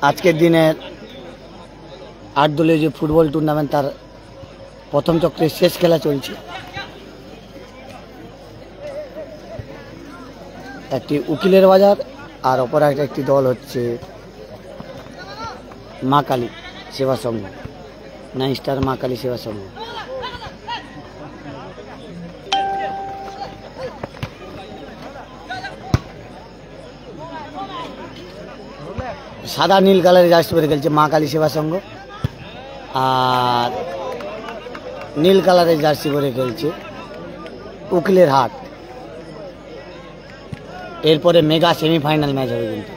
আজকের দিনের 8 দলীয় যে ফুটবল টুর্নামেন্ট তার প্রথম চক্রের শেষ খেলা চলছে। একটি উকিলের বাজার আর অপর একটি দল হচ্ছে মা কালী সেবা সংঘ, 9 স্টার মা কালী সেবা সংঘ। সাদা নীল কালারের জার্সি পরে খেলছে মা কালী সেবা সংঘ, আর নীল কালারের জার্সি পরে খেলছে উকিলের হাট। এরপরে মেগা সেমিফাইনাল ম্যাচ হবে কিন্তু।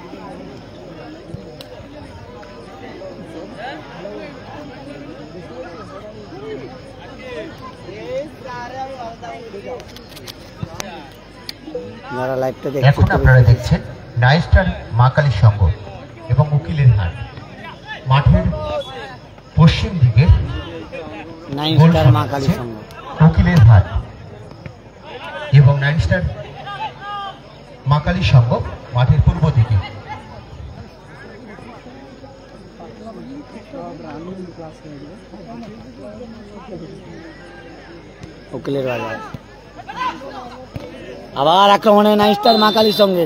যারা লাইভটা এখন আপনারা দেখছেন 9 স্টার মা কালী সংঘ এবং উকিলের হাট। মাঠের পশ্চিম দিকে 9 স্টার মা কালী সংঘ, উকিলের হাট এবং 9 স্টার মা কালী সংঘ মাঠের পূর্ব দিকে। উকিলের বাজার আবার আক্রমণে 9 স্টার মা কালীর সঙ্গে।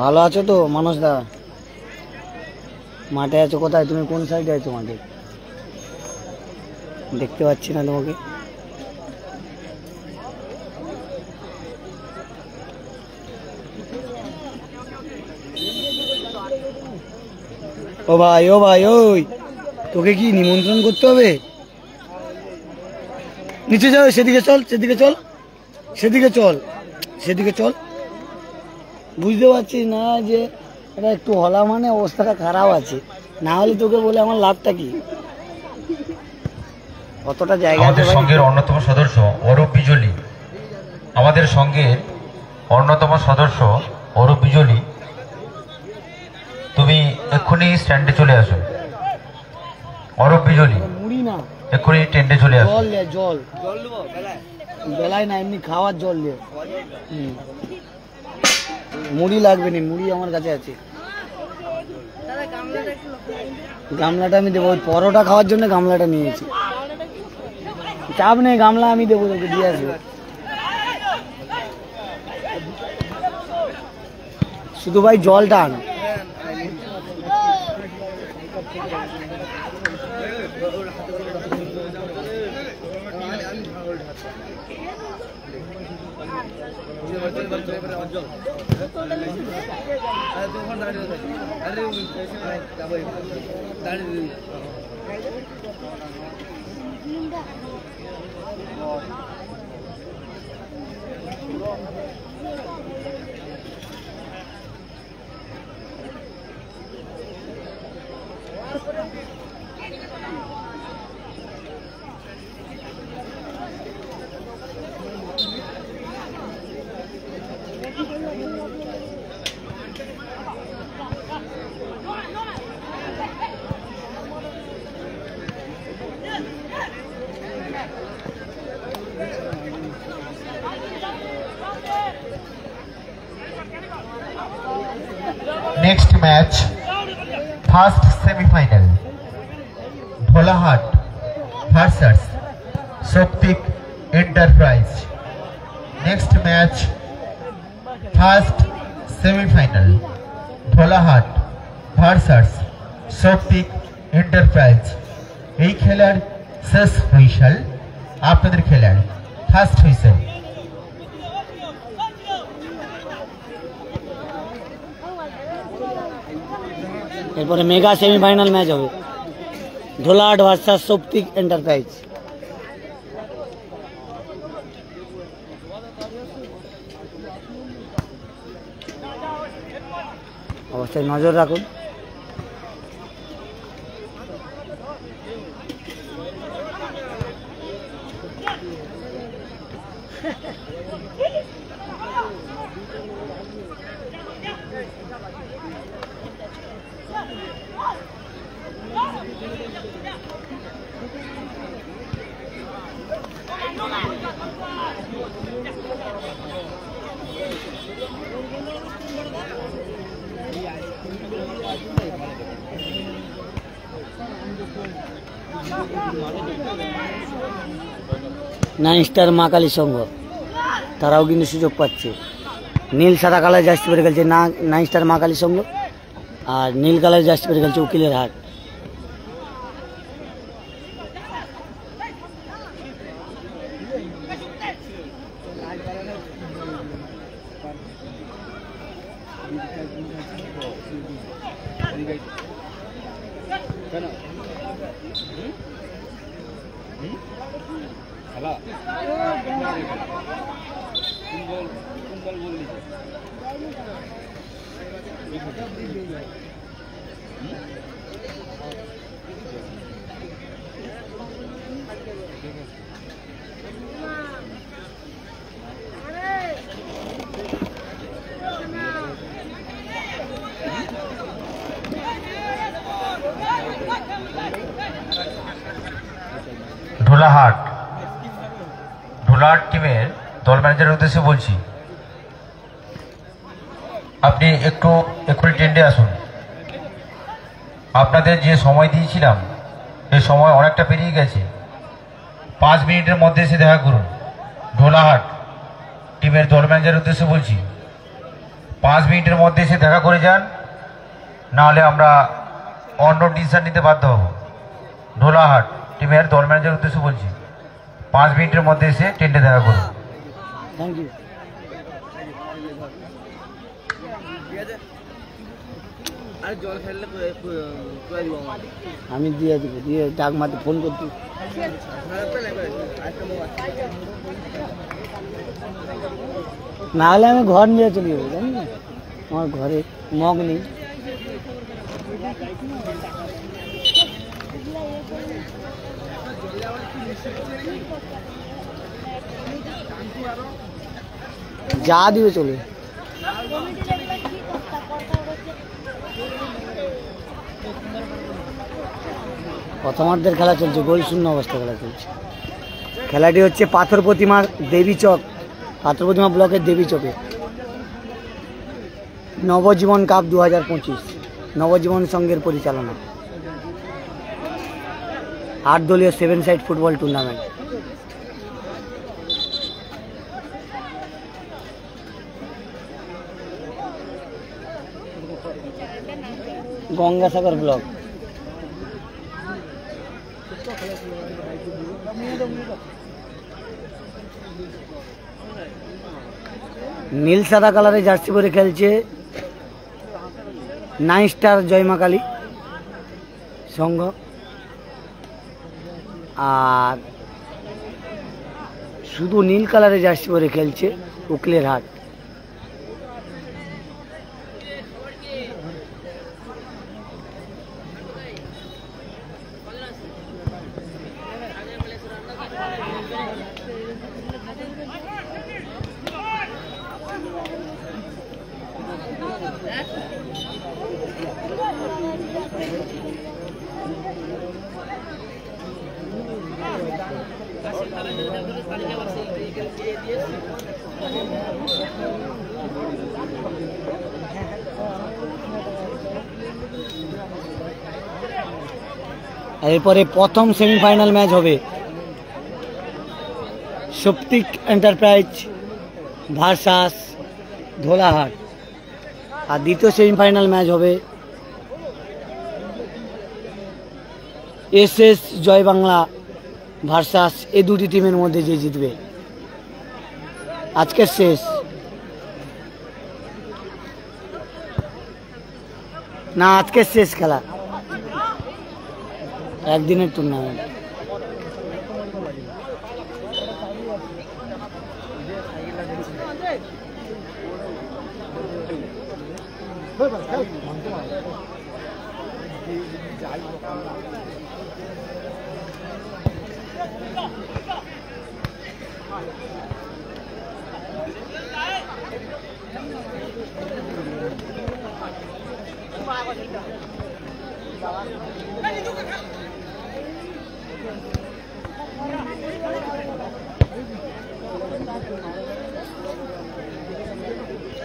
ভালো আছো তো মানুষ দা? মাঠে আছো কোথায়? তুমি কোন সাইডে আছো মাঠে? দেখতে পাচ্ছি না তোমাকে। ও ভাই ও ভাই, ওই তোকে কি নিমন্ত্রণ করতে হবে? নিচে যাও, সেদিকে চল, সেদিকে চল, সেদিকে চল, সেদিকে চল। বুঝতে পারছিস না যে এটা একটু হলা মানে অবস্থাটা খারাপ আছে, না হলে তোকে বলে আমার লাভটা কি? কতটা জায়গা আমাদের সঙ্গের অন্যতম সদস্য অরূপ বিজলি, আমাদের সঙ্গের অন্যতম সদস্য অরূপ বিজলি, তুমি এক্ষুনি স্ট্যান্ডে চলে আসো। অরূপ বিজলি, মুড়ি না, এক্ষুনি স্ট্যান্ডে চলে আসো। জল লে, জল বেলায় না, এমনি খাওয়ার জল লে। মুড়ি লাগবে না, মুড়ি আমার কাছে আছে। গামলাটা আমি দেবো, পরোটা খাওয়ার জন্য গামলাটা নিয়েছি। চাপ নেই, গামলা আমি দেবো, তোকে দিয়ে আসবো। শুধু ভাই জলটা আনো। Next match, first semi-final, Dholahat versus Soptik Enterprise. Next match, first semi-final, Dholahat versus Soptik Enterprise. এই খেলার শেষ হুইসেল আপনাদের খেলার ফার্স্ট হুইসেল। এরপরে মেগা সেমিফাইনাল ম্যাচ হবে, ধোলাহাট ভার্সাস সপ্তিক এন্টারপ্রাইজ। অবশ্যই নজর রাখুন। নাইন স্টার মা কালী সংঘ তারাও কিন্তু সুযোগ পাচ্ছে। নীল সাদা কালার জার্সি পরে খেলছে নাইন স্টার মা কালী সংঘ, আর নীল কালার জার্সি পরে খেলছে উকিলের হাট। ঢোলাহাট টিমের দল ম্যানেজারের উদ্দেশ্যে বলছি, আপনি একটু টেন্ডে আসুন। আপনাদের যে সময় দিয়েছিলাম সেই সময় অনেকটা পেরিয়ে গেছে। 5 মিনিটের মধ্যে এসে দেখা করুন। ঢোলাহাট টিমের দল ম্যানেজারের উদ্দেশ্যে বলছি, 5 মিনিটের মধ্যে এসে দেখা করে যান, নাহলে আমরা অন্য ডিসিশন নিতে বাধ্য হব। ঢোলাহাট টিমের দল ম্যানেজারের উদ্দেশ্যে বলছি, 5 মিনিটের মধ্যে এসে টেন্ডে দেখা করুন। Thank you. আমি দিয়ে দিব, দিয়ে ডাক মাতে ফোন করতে। না হলে আমি ঘর নিয়ে চলে যাবো, জানি না আমার ঘরে মগ নেই। যা দিবে চলে। প্রথমার্ধের খেলা চলছে, গোল শূন্য অবস্থা খেলা চলছে। খেলাটি হচ্ছে পাথর প্রতিমার দেবী চক, পাথর প্রতিমা ব্লকের দেবী চকে নবজীবন কাপ 2025 নবজীবন সংঘের পরিচালনা 8 দলীয় 7 side football tournament. Gangasagar block. নীল সাদা কালারে জার্সি পরে খেলছে 9 স্টার জয়মা কালী সংঘ, আর শুধু নীল কালারে জার্সি পরে খেলছে উকিলের হাট। এরপরে প্রথম সেমিফাইনাল ম্যাচ হবে শক্তিক এন্টারপ্রাইজ ভার্সাস ধোলাহাট, আর দ্বিতীয় সেমিফাইনাল ম্যাচ হবে এসএস জয় বাংলা ভার্সাস এই দুটি টিমের মধ্যে যে জিতবে। আজকের শেষ না, আজকের শেষ খেলা, একদিনের টুর্নামেন্ট।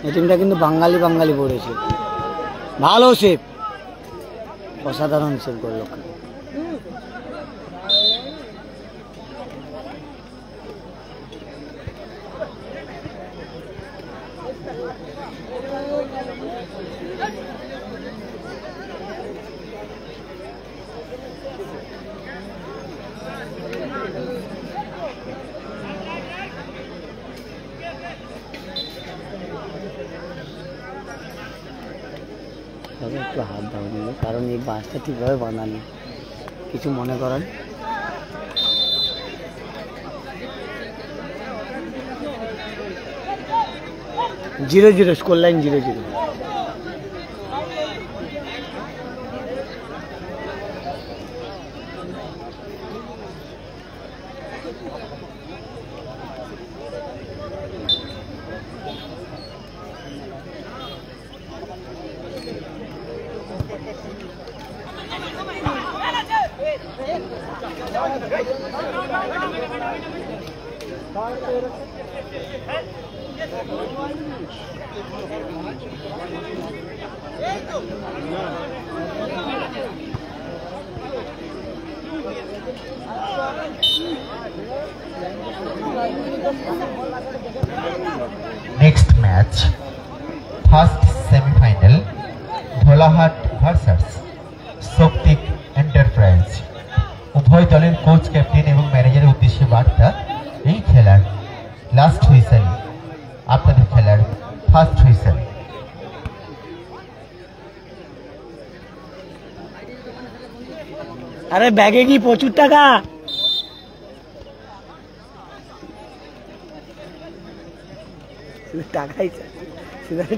এই টিমটা কিন্তু বাঙালি বাঙালি পড়েছে, ভালো সেভ, অসাধারণ সেভ করল। একটু হাত দাও, কারণ এই বাসটা ঠিকভাবে বানানি, কিছু মনে করেন। 0-0 score line 0-0। Next match, first semifinal, Dholahat versus শক্তিক এন্টারপ্রাইজ। উভয় দলের কোচ, ক্যাপ্টেন এবং ম্যানেজারের উদ্দেশ্যে বার্তা, এই খেলার লাস্ট হুইসেল, আপনাদের খেলার ফার্স্ট হুইসেল। আরে ব্যাগে কি প্রচুর টাকা? টাকাই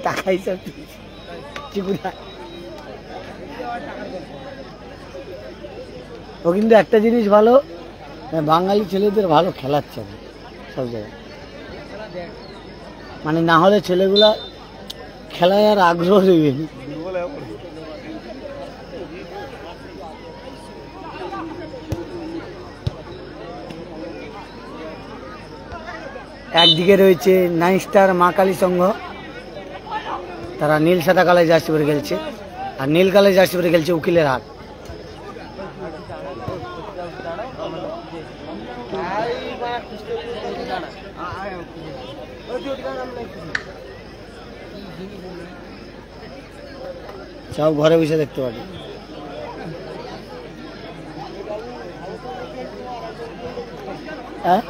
টাকাই সব চিকুটা। ও কিন্তু একটা জিনিস ভালো, বাঙালি ছেলেদের ভালো খেলাচ্ছে না সব জায়গায়, মানে না হলে ছেলেগুলা খেলায় আর আগ্রহ দেবে। একদিকে রয়েছে 9 স্টার মা কালী সংঘ, তারা নীল সাদা কালার জার্সি পরে খেলছে, আর নীল কালার জার্সি পরে খেলছে উকিলের হাট। সব ঘরে বসে দেখতে পারি। হ্যাঁ,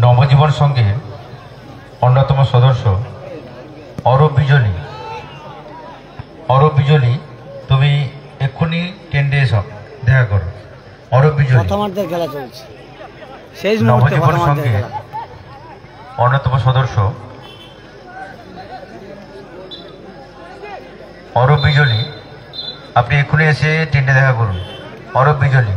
নবজীবন সংঘের অন্যতম সদস্য অরূপ বিজলি। অরূপ বিজলি, তুমি এক্ষুনি টেন্ডে এসো, দেখা করো। অরূপ বিজলি, প্রথমার্ধের খেলা চলছে, শেষ মুহূর্তে নবজীবন প্রথমার্ধের সংঘের খেলা। অন্যতম সদস্য অরূপ বিজলি, আপনি এক্ষুনি এসে টেন্ডে দেখা করুন। অরূপ বিজলি।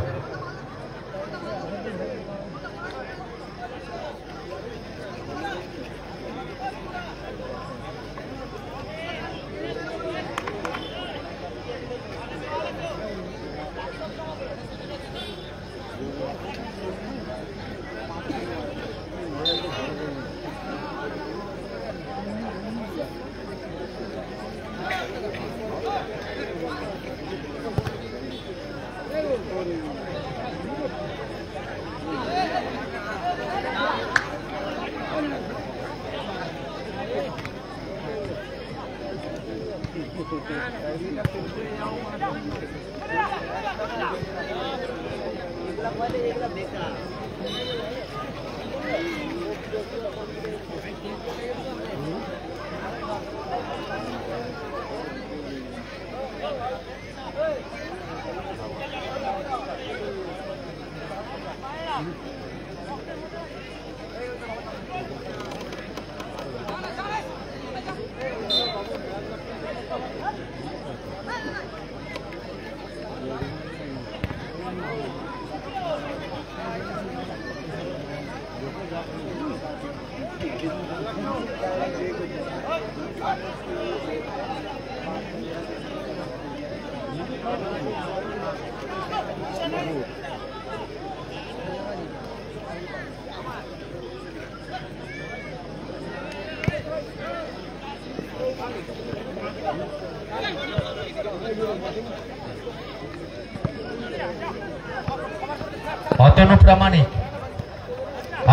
অতনু প্রামাণিক,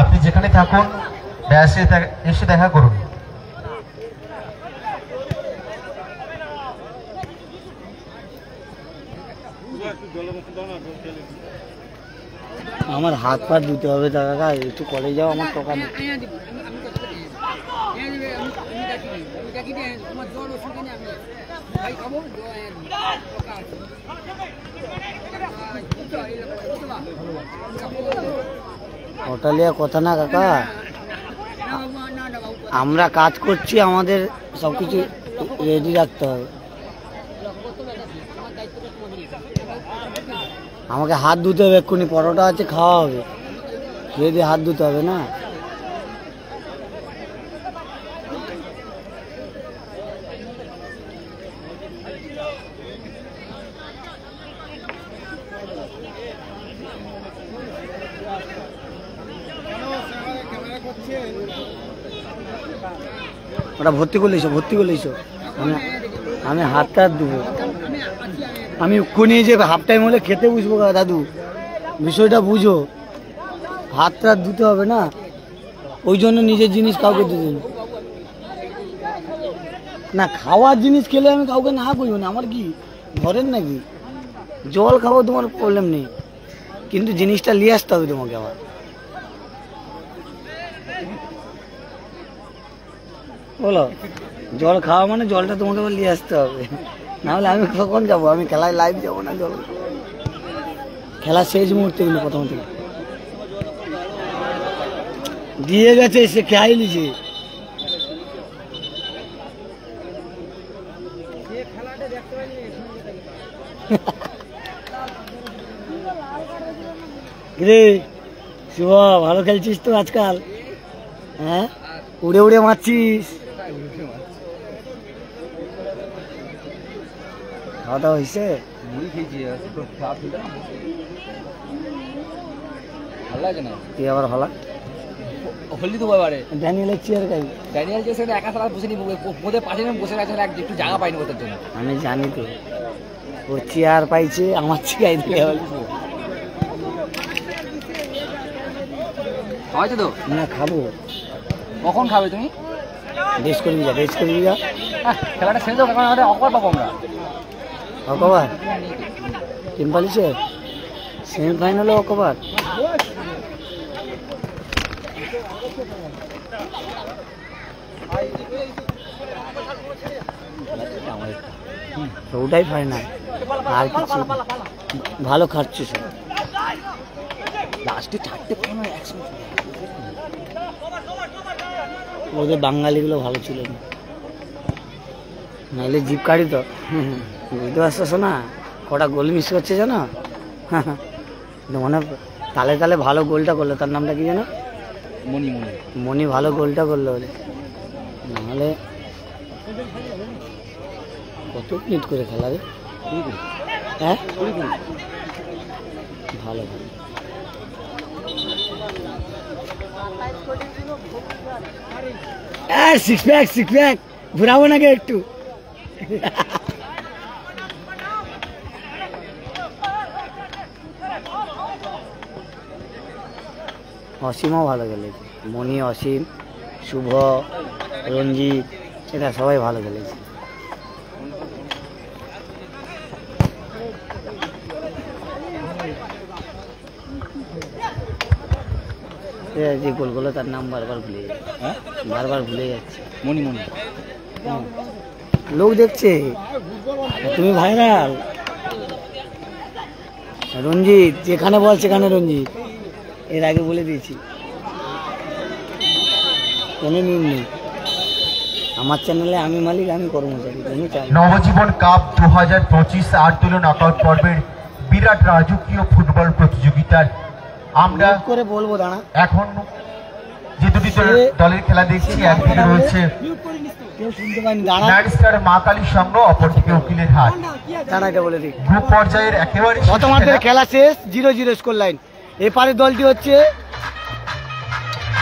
আপনি যেখানে থাকুন ব্যাসে এসে দেখা করুন। আমার হাত পা ধুতে হবে তা কাকা, একটু কলেজ যাও, আমার টাকা নেই। ওটা নিয়ে কথা না কাকা, আমরা কাজ করছি, আমাদের সবকিছু রেডি রাখতে হবে। আমাকে হাত ধুতে হবে এক্ষুনি, পরোটা আছে খাওয়া হবে, খেয়ে দিয়ে হাত ধুতে হবে না। ওটা ভর্তি করলে এসো, ভর্তি করলে এসো। আমি হাতটা ধুবো, আমি এক্ষুনি যে হাফ টাইম হলে খেতে বুঝবো দাদু, বিষয়টা বুঝো। হাতটা ধুতে হবে না, ওই জন্য নিজের জিনিস কাউকে দিতে না। খাওয়ার জিনিস খেলে আমি কাউকে না বলবো না, আমার কি ঘরের নাকি? জল খাবো তোমার প্রবলেম নেই, কিন্তু জিনিসটা নিয়ে আসতে হবে তোমাকে আবার। বলো, জল খাওয়া মানে জলটা তোমাকে আবার নিয়ে আসতে হবে, নাহলে আমি কখন যাবো? আমি খেলায় লাইভ যাবো না, জল খেলা শেষ মুহূর্তে কিন্তু প্রথম থেকে দিয়ে গেছে, সে খেয়াই নিছে। রে শুভ, ভালো খেলছিস তো আজকাল? হ্যাঁ, উড়ে উড়ে মারছিস। খাওয়া দাওয়া হয়েছে? তুই আবার হলা হলদি তো এবারে ড্যানিয়েলের চেয়ার খাই। ড্যানিয়েল যে সেটা একা সারা বসে নি, ওদের পাশে বসে আছে, একটু জায়গা পাইনি ওদের জন্য। আমি জানি তো, ওর চেয়ার পাইছে, আমার চেয়ার দিলে হয়তো তো না। খাবো। কখন খাবে তুমি? বেশ করবি যা, বেশ করবি যা। খেলাটা শেষ হোক, এখন আমাদের অকবার পাবো আমরা। অকবার টিম্পালিছে সেমিফাইনালে অকবার। ওটাই ফাইনাল, আর কিছু ভালো খাচ্ছে সব। লাস্টে চারটে ফাইনাল একসঙ্গে। ওদের বাঙালিগুলো ভালো ছিল না, নাহলে জিপ কাড়ি তো। বুঝতে পারছো না কটা গোল মিস করছে জানো? মানে তালে তালে ভালো গোলটা করলো, তার নামটা কি জানো? মনি মনি মনি ভালো গোলটা করলো বলে, নাহলে কত মিনিট করে খেলা রে? হ্যাঁ ভালো ভালো। সিক্স প্যাক, সিক্স প্যাক ঘুরাবো নাকি একটু? অসীমও ভালো খেলেছে, মনি, অসীম, শুভ, রঞ্জিত, এরা সবাই ভালো খেলেছে। যে গোলগুলো তার নাম বারবার ভুলে যাচ্ছে, বারবার ভুলে যাচ্ছে। মনি মনি লোক দেখছে তুমি ভাইরাল। রঞ্জিত যেখানে বল সেখানে রঞ্জিত, এর আগে বলে দিয়েছি, কোনো নিয়ম নেই। আমার চ্যানেলে আমি মালিক, আমি কর্মচারী, তুমি চাই। নবজীবন কাপ 2025 আটদলীয় নকআউট পর্বের বিরাট রাজকীয় ফুটবল প্রতিযোগিতার আমরা করে বলবো দাঁড়া। এখন যে দুটি দলের খেলা দেখছি। একদিকে রয়েছে কেউ শুনতে পায়নি, দাঁড়া নাইট স্টার মা কালী সংঘ, অপরদিকে উকিলের হাট। দাঁড়া, এটা বলে দিই গ্রুপ পর্যায়ের একেবারে শেষ প্রথমার্ধের খেলা। খেলা শেষ, 0-0 স্কোর লাইন। এপারের দলটি হচ্ছে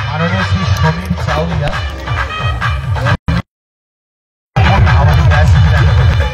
মাননীয় শ্রী সমীর চাউলিয়া আমাদের ম্যাচ দেখা করবেন।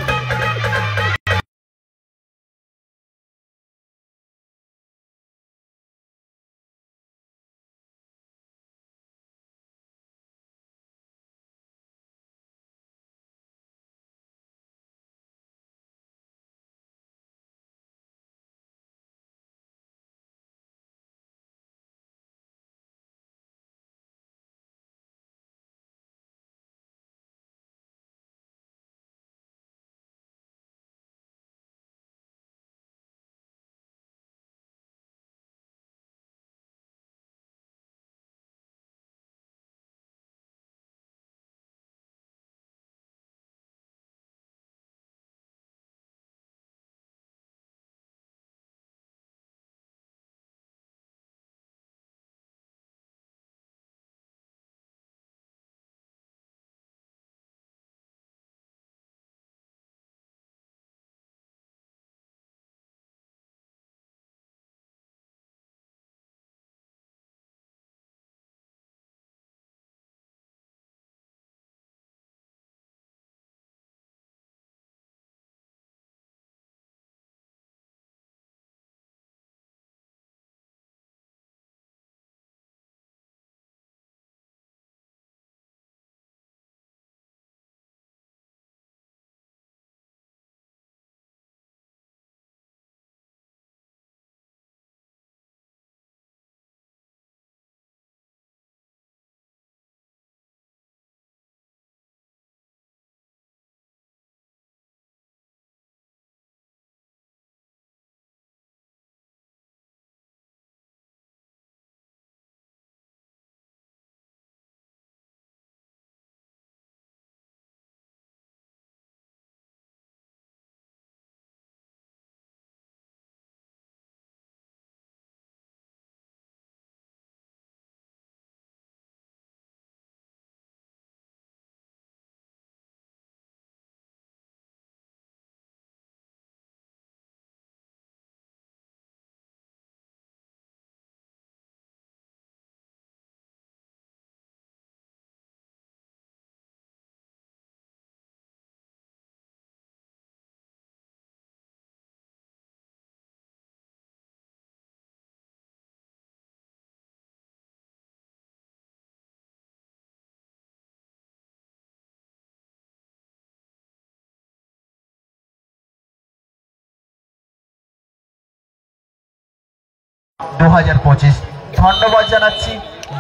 ধন্যবাদ জানাচ্ছি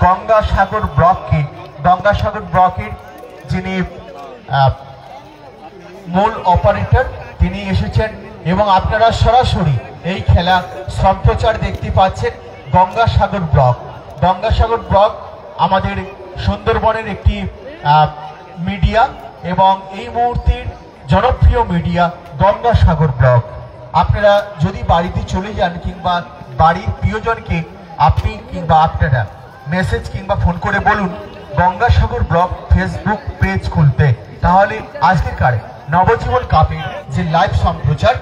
গঙ্গাসাগর ব্লককে। গঙ্গাসাগর ব্লকের যিনি মূল অপারেটর তিনি এসেছেন এবং আপনারা সরাসরি এই খেলা সম্প্রচার দেখতে পাচ্ছেন। গঙ্গাসাগর ব্লক, গঙ্গাসাগর ব্লক আমাদের সুন্দরবনের একটি মিডিয়া এবং এই মুহূর্তের জনপ্রিয় মিডিয়া গঙ্গাসাগর ব্লক। আপনারা যদি বাড়িতে চলে যান কিংবা বাড়ির প্রিয়জনকে আপনি কিংবা আপনারা মেসেজ কিংবা ফোন করে বলুন গঙ্গাসাগর ব্লক ফেসবুক পেজ খুলতে, তাহলে আজকের নবজীবন কাপের যে লাইভ সম্প্রচার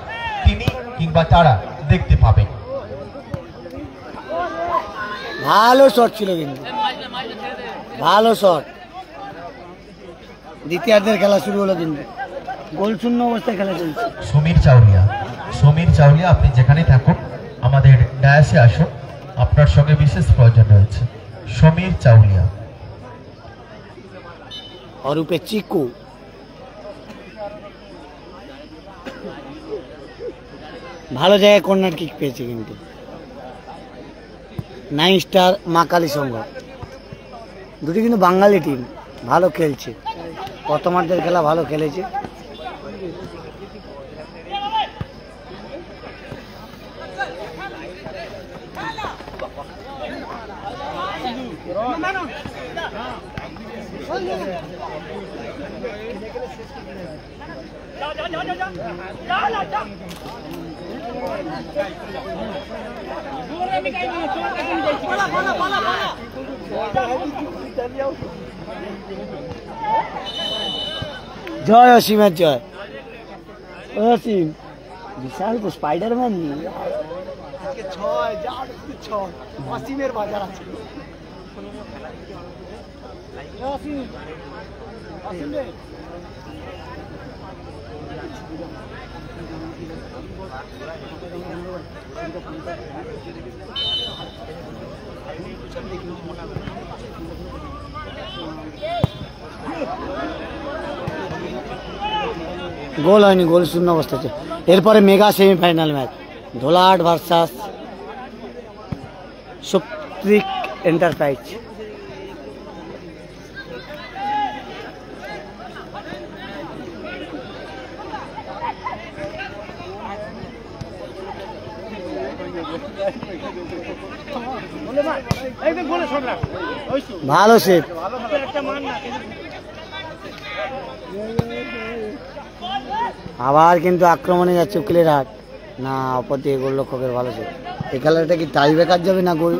তিনি কিংবা তারা দেখতে পাবেন। ভালো শট ছিল, কিন্তু ভালো শট। দ্বিতীয়ার্ধের খেলা শুরু হলো, কিন্তু গোল শূন্য অবস্থায় খেলা চলছে। সমীর চাউলিয়া, সমীর চাউলিয়া আপনি যেখানে থাকুন আমাদের ডায়াসে আসুন, আপনার সঙ্গে বিশেষ প্রয়োজন রয়েছে। সমীর চাউলিয়া। অরূপে চিকু, ভালো জায়গায় কর্নার কিক পেয়েছে, কিন্তু নাইন স্টার মা কালী সংঘ দুটি কিন্তু বাঙালি টিম, ভালো খেলছে। প্রথমার্ধের খেলা ভালো খেলেছে। জয় অসীমের জয়। অসীম বিশাল তো স্পাইডারম্যান নিয়ে অসীমের বাজার আছে। গোল হয়নি, গোল শূন্য অবস্থা আছে। এরপরে mega semifinal match Dholahat versus সপ্ত্রিক এন্টারপ্রাইজ। ভালো সেট, আবার কিন্তু আক্রমণে যাচ্ছে উকিলের হাট। না, অপর দিকে গোলরক্ষকের ভালো সেট। এই খেলাটা কি টাই ব্রেকার যাবে না গোল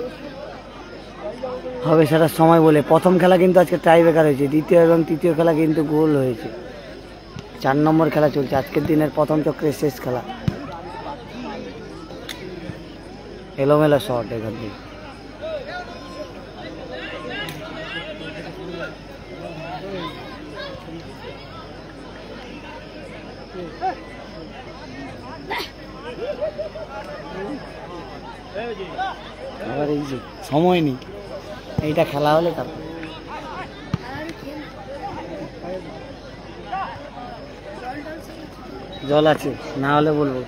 হবে সেটা সময় বলে। প্রথম খেলা কিন্তু আজকে টাই ব্রেকার হয়েছে, দ্বিতীয় এবং তৃতীয় খেলা কিন্তু গোল হয়েছে। 4 নম্বর খেলা চলছে আজকের দিনের প্রথম চক্রের শেষ খেলা। এলোমেলো শট এখান থেকে। আবার এই যে সময় নেই, এইটা খেলা হলে তারপর জল আছে, না হলে বলবো।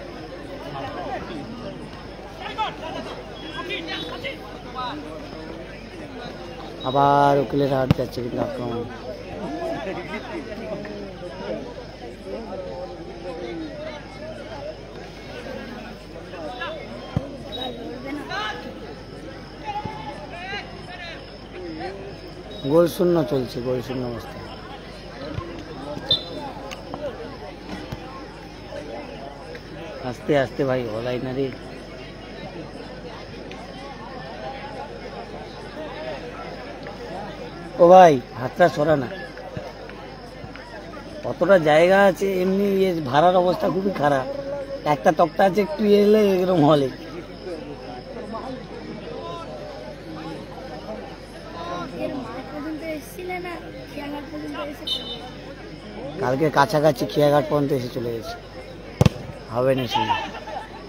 আবার উকিলের হাট যাচ্ছে কিন্তু আক্রমণ। গোল শূন্য চলছে, গোল শূন্য অবস্থা। আস্তে আস্তে ভাই, হলাই না রে। ও ভাই, হাতটা সরা না। কতটা জায়গা আছে, এমনি ভাড়ার অবস্থা খুবই খারাপ। একটা তক্তা আছে, একটু এলে এরকম হলে। কালকে কাছাকাছি খেয়াঘাট পর্যন্ত এসে চলে গেছে, হবে না শুনে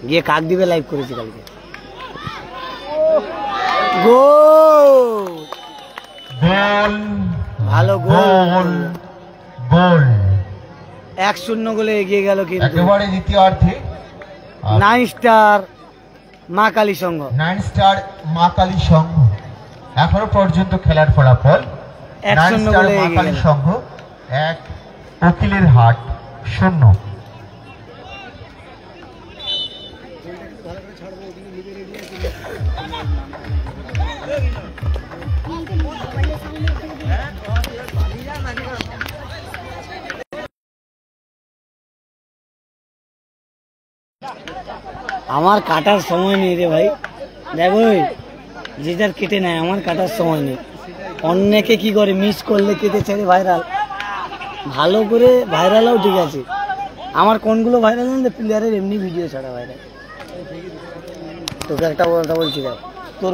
গিয়ে কাক দিবে লাইভ করেছি কালকে। গোল, ভালো গোল, গোল 1-0 গোলে এগিয়ে গেল কিন্তু একেবারে দ্বিতীয়ার্ধে 9 স্টার মা কালী সংঘ। 9 স্টার মা কালী সংঘ এখনো পর্যন্ত খেলার ফলাফল 1-0 9 স্টার গোলে মা এগিয়ে কালী গেল। সংঘ 1, উকিলের হাট 0। আমার কাটার সময় নেই রে ভাই, দেখো যে যার কেটে নেয়, আমার কাটার সময় নেই। অনেকে কি করে মিস করলে কেটে ছেড়ে ভাইরাল, ভালো করে ভাইরালও ঠিক আছে। আমার কোনগুলো ভাইরাল জানলে, প্লেয়ারের এমনি ভিডিও ছাড়া ভাইরাল। তোকে একটা কথা বলছি, দেখ তোর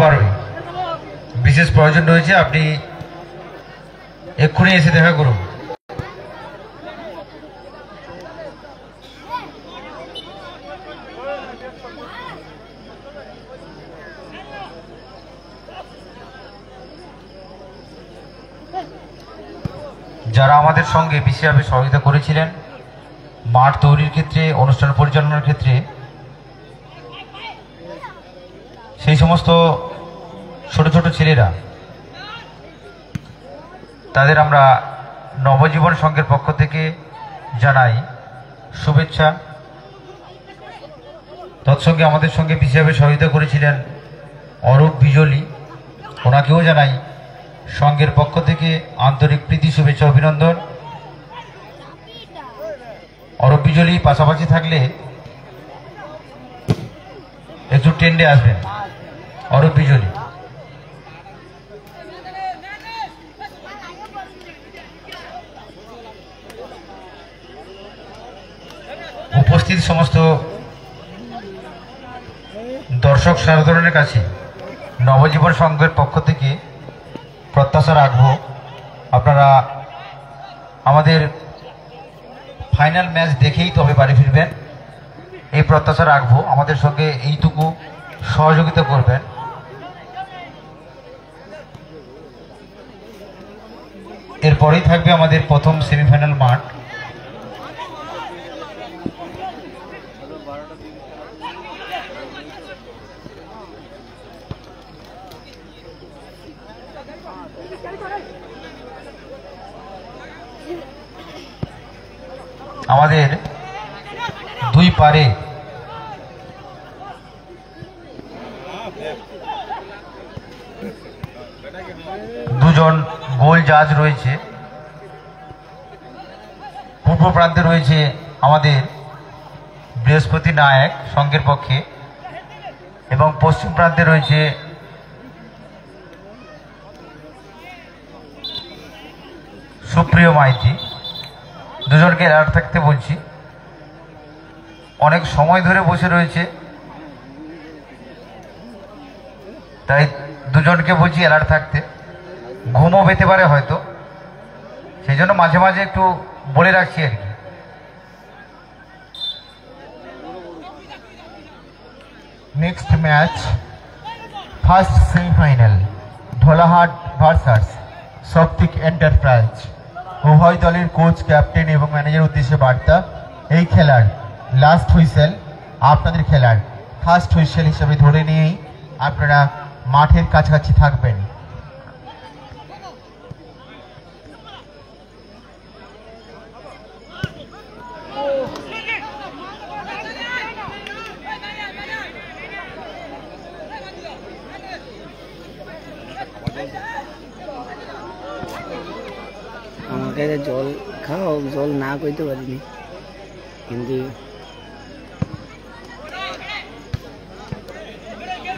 12ই বিশেষ প্রয়োজন রয়েছে, আপনি এক্ষুনি এসে দেখা করুন। যারা আমাদের সঙ্গে বিশেষভাবে সহযোগিতা করেছিলেন মাঠ তৈরির ক্ষেত্রে, অনুষ্ঠান পরিচালনার ক্ষেত্রে, সেই সমস্ত ছোট ছোট ছেলেরা, তাদের আমরা নবজীবন সংঘের পক্ষ থেকে জানাই শুভেচ্ছা। তৎসঙ্গে আমাদের সঙ্গে বিশেষভাবে সহযোগিতা করেছিলেন অরূপ বিজলি, ওনাকেও জানাই সংঘের পক্ষ থেকে আন্তরিক প্রীতি, শুভেচ্ছা, অভিনন্দন। অরূপ বিজলি পাশাপাশি থাকলে একটু টেন্ডে আসবেন। অরূপ বিজলি, উপস্থিত সমস্ত দর্শক সাধারণের কাছে নবজীবন সংঘের পক্ষ থেকে প্রত্যাশা রাখবো আপনারা আমাদের ফাইনাল ম্যাচ দেখেই তবে বাড়ি ফিরবেন, এই প্রত্যাশা রাখবো। আমাদের সঙ্গে এইটুকু সহযোগিতা করবেন। এরপরেই থাকবে আমাদের প্রথম সেমিফাইনাল মাঠ। আমাদের দুই পারে দুজন গোল জাজ রয়েছে। পূর্ব প্রান্তে রয়েছে আমাদের বৃহস্পতি নায়ক সংঘের পক্ষে এবং পশ্চিম প্রান্তে রয়েছে সুপ্রিয় মাইতি। দুজনকে অ্যালার্ট থাকতে বলছি, অনেক সময় ধরে বসে রয়েছে, তাই দুজনকে বলছি অ্যালার্ট থাকতে। ঘুমও পেতে পারে হয়তো, সেই জন্য মাঝে মাঝে একটু বলে রাখছি আর কি। Next match, first semifinal, Dholahat versus সপ্তিক এন্টারপ্রাইজ। উভয় দলের কোচ, ক্যাপ্টেন এবং ম্যানেজার উদ্দেশ্যে বার্তা, এই খেলার লাস্ট হুইসেল আপনাদের খেলার ফার্স্ট হুইসেল হিসেবে ধরে নিয়েই আপনারা মাঠের কাছাকাছি থাকবেন। আমাকে জল খাও, জল না কইতে পারিনি, কিন্তু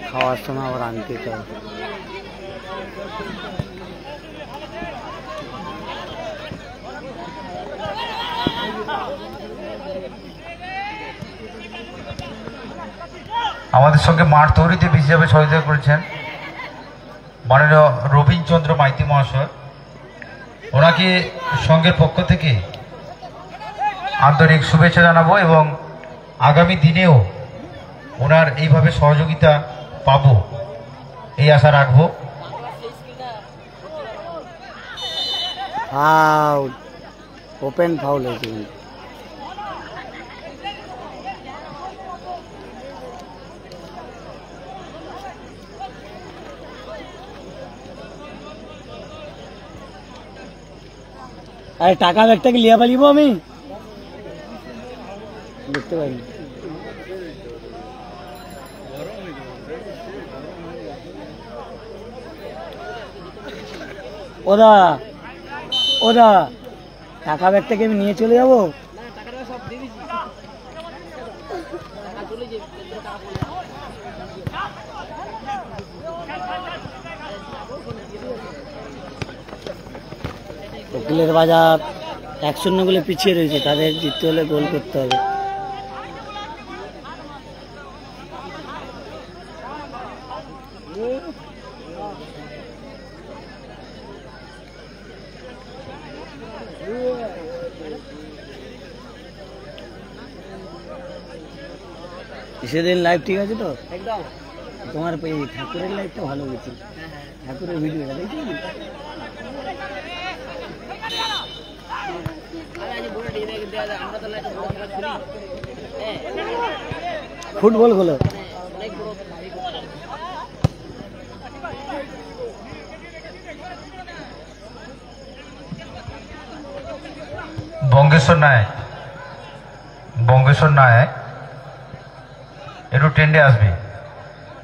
খাওয়ার সময় আবার আনতে চাও। আমাদের সঙ্গে মাঠ তৈরিতে বিশেষভাবে সহযোগিতা করেছেন মাননীয় রবীন্দ্রচন্দ্র মাইতি মহাশয়, ওনাকে সংঘের পক্ষ থেকে আন্তরিক শুভেচ্ছা জানাবো এবং আগামী দিনেও ওনার এইভাবে সহযোগিতা পাবো এই আশা রাখবো। ফাউল, ওপেন ফাউল হয়েছে কিন্তু। আরে টাকা ব্যাগটা কি লিয়া পারিব আমি দেখতে পাইনি। ওদা ওদা টাকা ব্যাগটাকে আমি নিয়ে চলে যাবো। উকিলের বাজার 1-0 গোলে পিছিয়ে রয়েছে, তাদের জিততে হলে গোল করতে হবে। সেদিন লাইভ ঠিক আছে তো? একদম। তোমার এই ঠাকুরের লাইভটা ভালো গেছে, ঠাকুরের ভিডিওটা দেখছি। ফুটবল গুলো বঙ্গেশ্বর নায়ক, বঙ্গেশ্বর নায়ক একটু টেন্ডে আসবে।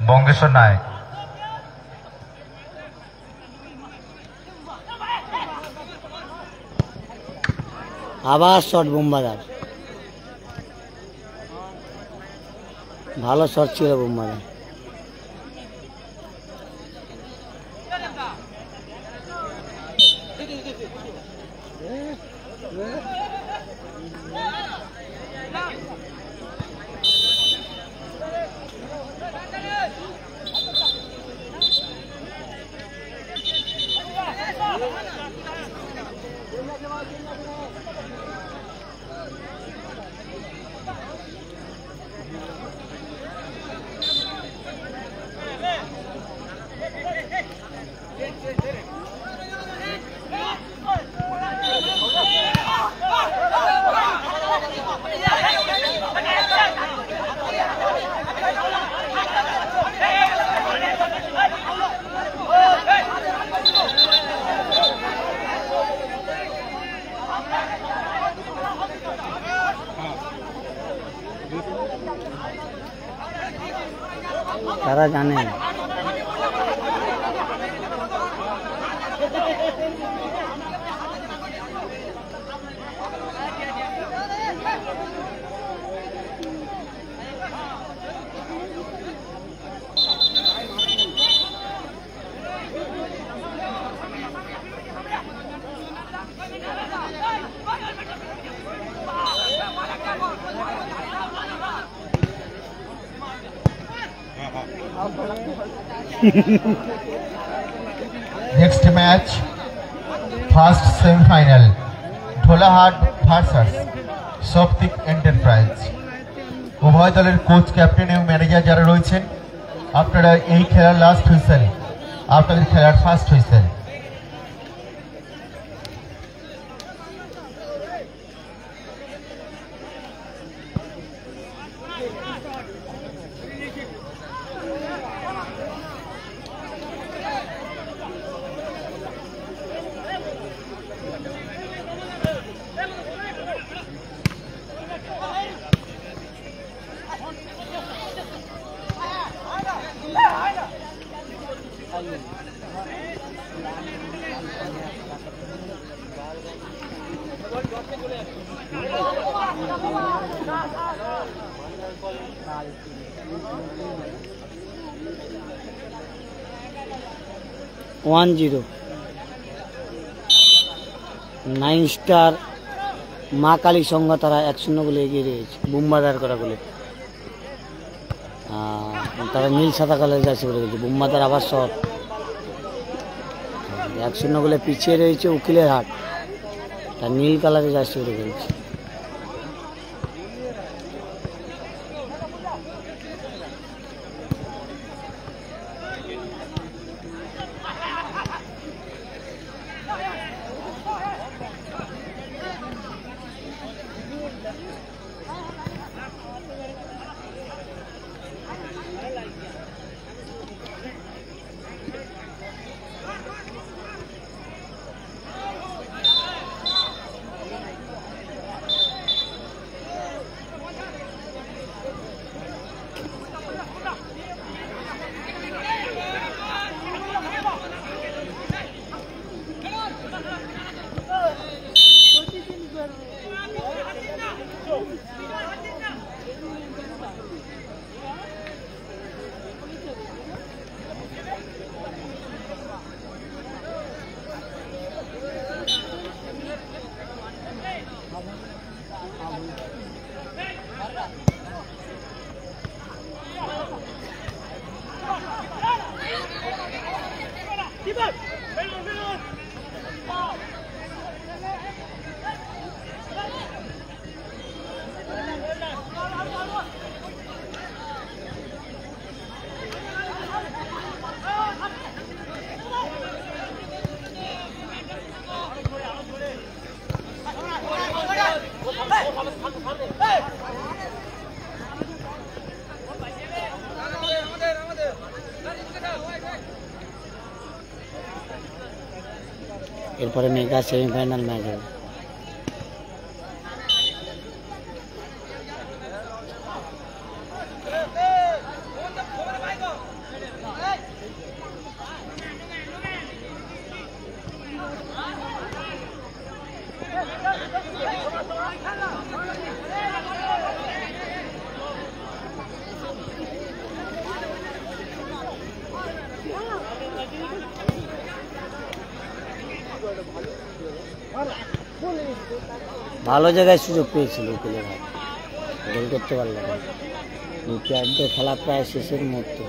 বঙ্গেশ্বর নায়ক, আবার শট বোম্বাদার, ভালো শট ছিল বোম্বাদার। তারা জানে Next match, first semi-final, Dholahat versus সপ্তিক এন্টারপ্রাইজ। উভয় দলের কোচ, ক্যাপ্টেন এবং ম্যানেজার যারা রয়েছেন, আপনারা এই খেলার লাস্ট হুইসেল, আপনাদের খেলার ফার্স্ট হুইসেল। ওয়ান 9 স্টার মা কালী সংঘ তারা 1-0 গোলে এগিয়ে রয়েছে বুম্বাদার করা গোলে। তারা নীল সাদা কালার জার্সি পরে গেছে। বুম্বাদার আবার শট, 1-0 গোলে পিছিয়ে রয়েছে উকিলের হাট, তার নীল কালারের জার্সি পরে গেছে। এরপরে মেগা সেমিফাইনাল ম্যাচ হবে। ভালো জায়গায় সুযোগ পেয়েছিল উকিলের হাত, গোল করতে পারল না। দ্বিতীয়ার্ধে খেলা প্রায় শেষের মুহূর্তে।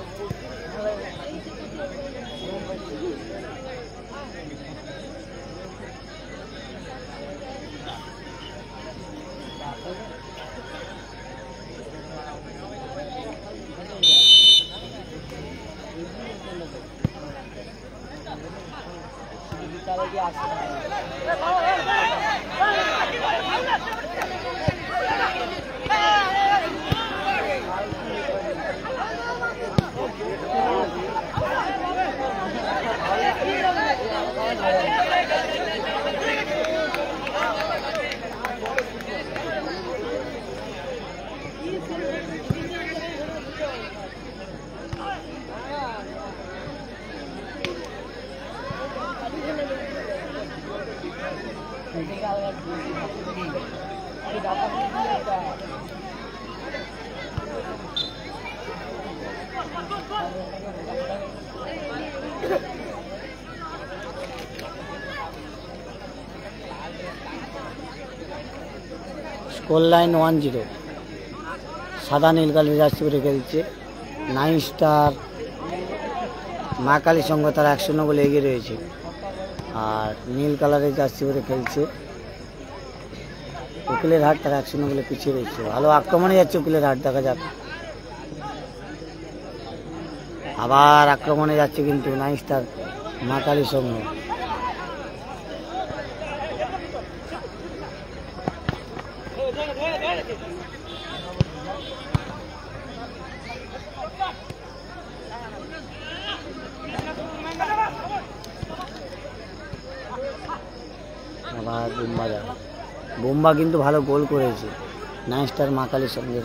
Score line 1-0। সাদা নীল কালির জার্সি পরে খেলছে 9 স্টার মা কালী সঙ্গে তারা 1-0 গোলে এগিয়ে রয়েছে। আর নীল কালারের জার্সি পরে খেলছে উকিলের হাট, তারা 1-0 গোলে পিছিয়ে রয়েছে। ভালো আক্রমণে যাচ্ছে উকিলের হাট, দেখা যাক। আবার আক্রমণে যাচ্ছে কিন্তু 9 স্টার মা কালী সঙ্গে। আবার বোম্বা কিন্তু ভালো গোল করেছে 9 স্টার মা কালীর সঙ্গে।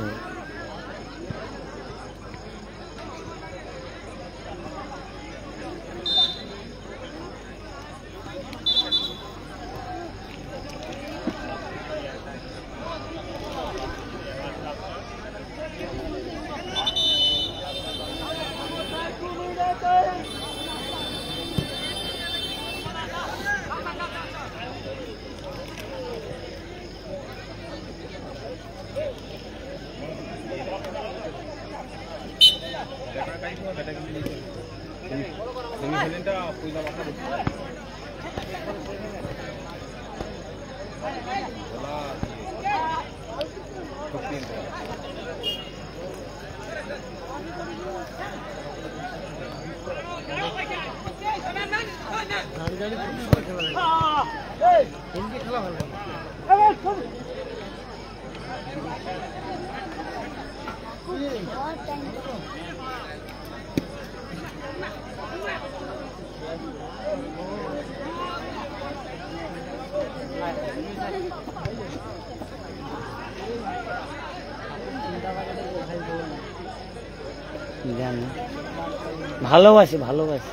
ভালোবাসে ভালোবাসে,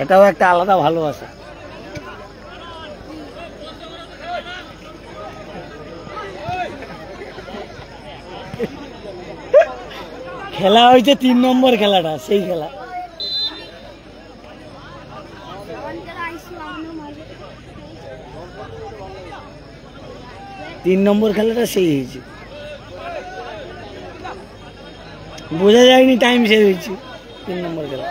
এটাও একটা আলাদা ভালোবাসা। খেলা হয়েছে 3 নম্বর খেলাটা, সেই খেলা। তিন নম্বর খেলাটা সেই হয়েছে, বোঝা যায়নি টাইম শেষ হয়েছে। 3 নম্বর খেলা।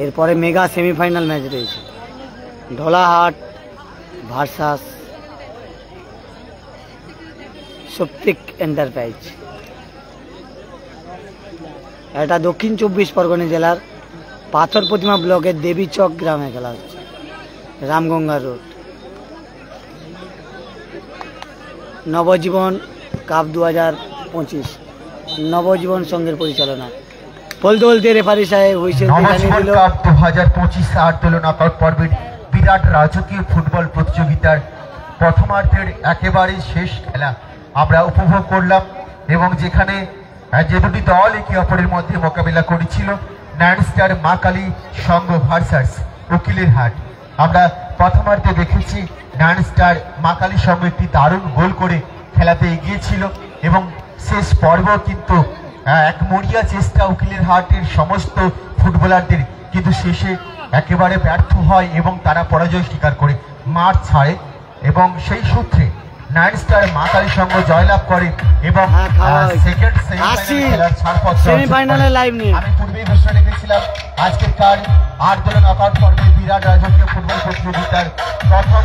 এরপরে মেগা সেমিফাইনাল ম্যাচ রয়েছে, ঢোলাহাট ভার্সাস শক্তিক এন্টারপ্রাইজ। এটা দক্ষিণ 24 পরগনা জেলার পাথর প্রতিমা ব্লকের দেবীচক গ্রামে খেলা হচ্ছে, রামগঙ্গা রোড। নবজীবন কাপ 2025 নবজীবন সংঘের পরিচালনা। বলতে বলতে রেফারি সাহেব হুইসেল জানিয়ে নবজীবন দিল কাপ 2025 আট-দলীয় নকআউট পর্বের বিরাট রাজকীয় ফুটবল প্রতিযোগিতার প্রথমার্ধের একেবারে শেষ খেলা আমরা উপভোগ করলাম, এবং যেখানে যে দুটি দল একে অপরের মধ্যে মোকাবিলা করেছিল, নাইন স্টার মা কালী সংঘ ভার্সাস উকিলের হাট। আমরা প্রথমার্ধে দেখেছি নাইন স্টার মা কালী সংঘ একটি দারুণ গোল করে খেলাতে এগিয়েছিল, এবং শেষ পর্ব কিন্তু এক মরিয়া চেষ্টা উকিলের হাটের সমস্ত ফুটবলারদের, কিন্তু শেষে একেবারে ব্যর্থ হয় এবং তারা পরাজয় স্বীকার করে মাঠ ছাড়ে, এবং সেই সূত্রে নাইন স্টার মা কালী সংঘ জয়লাভ করে এবং সেকেন্ড সেমিফাইনালে খেলার ছাড়পত্র সেমিফাইনালে লাইভ নিয়ে আমি পূর্বেই ঘোষণা রেখেছিলাম আজকের কার আট দলের নকআউট পর্বে বিরাট রাজকীয় ফুটবল প্রতিযোগিতার প্রথম